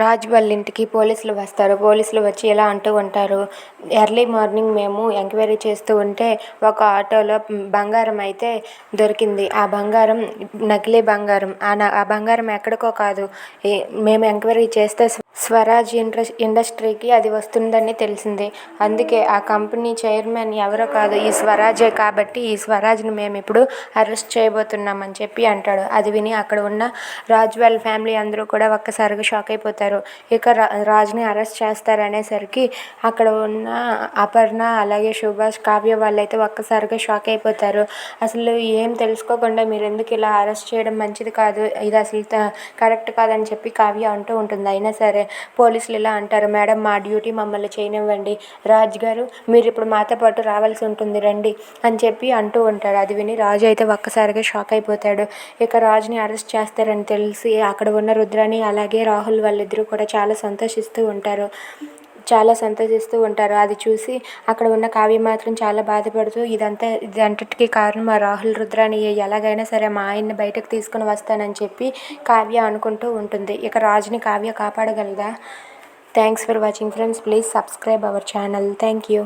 రాజ్ వాళ్ళ ఇంటికి పోలీసులు వస్తారు. పోలీసులు వచ్చి ఇలా అంటూ ఉంటారు, ఎర్లీ మార్నింగ్ మేము ఎంక్వైరీ చేస్తూ ఉంటే ఒక ఆటోలో బంగారం అయితే దొరికింది. ఆ బంగారం నకిలీ బంగారం. ఆ బంగారం ఎక్కడికో కాదు, మేము ఎంక్వైరీ చేస్తే స్వరాజ్ ఇండస్ట్రీకి అది వస్తుందని తెలిసింది. అందుకే ఆ కంపెనీ చైర్మన్ ఎవరో కాదు, ఈ స్వరాజే. కాబట్టి ఈ స్వరాజ్ని మేము ఇప్పుడు అరెస్ట్ చేయబోతున్నామని చెప్పి అంటాడు. అది విని అక్కడ ఉన్న రాజ్ వాళ్ళ ఫ్యామిలీ అందరూ కూడా ఒక్కసారిగా షాక్ అయిపోతారు. ఇక రాజ్ని అరెస్ట్ చేస్తారనేసరికి అక్కడ ఉన్న అపర్ణ, అలాగే సుభాష్, కావ్య వాళ్ళైతే ఒక్కసారిగా షాక్ అయిపోతారు. అసలు ఏం తెలుసుకోకుండా మీరు ఎందుకు ఇలా అరెస్ట్ చేయడం మంచిది కాదు, ఇది అసలు కరెక్ట్ కాదని చెప్పి కావ్య అంటూ ఉంటుంది. అయినా సరే పోలీసులు ఇలా అంటారు, మేడం మా డ్యూటీ మమ్మల్ని చేయనివ్వండి, రాజ్ గారు మీరు ఇప్పుడు మాతో పాటు రావాల్సి ఉంటుంది రండి అని చెప్పి అంటూ ఉంటారు. అది విని రాజు అయితే ఒక్కసారిగా షాక్ అయిపోతాడు. ఇక రాజుని అరెస్ట్ చేస్తారని తెలిసి అక్కడ ఉన్న రుద్రాని అలాగే రాహుల్ వాళ్ళిద్దరూ కూడా చాలా సంతోషిస్తూ ఉంటారు. అది చూసి అక్కడ ఉన్న కావ్య మాత్రం చాలా బాధపడుతూ ఇదంతటికీ కారణం మా రాహుల్, రుద్రాని, ఎలాగైనా సరే మా ఆయన్ని బయటకు తీసుకుని వస్తానని చెప్పి కావ్య అనుకుంటూ ఉంటుంది. ఇక రాజుని కావ్య కాపాడగలదా? Thanks for watching friends. Please subscribe our channel. Thank you.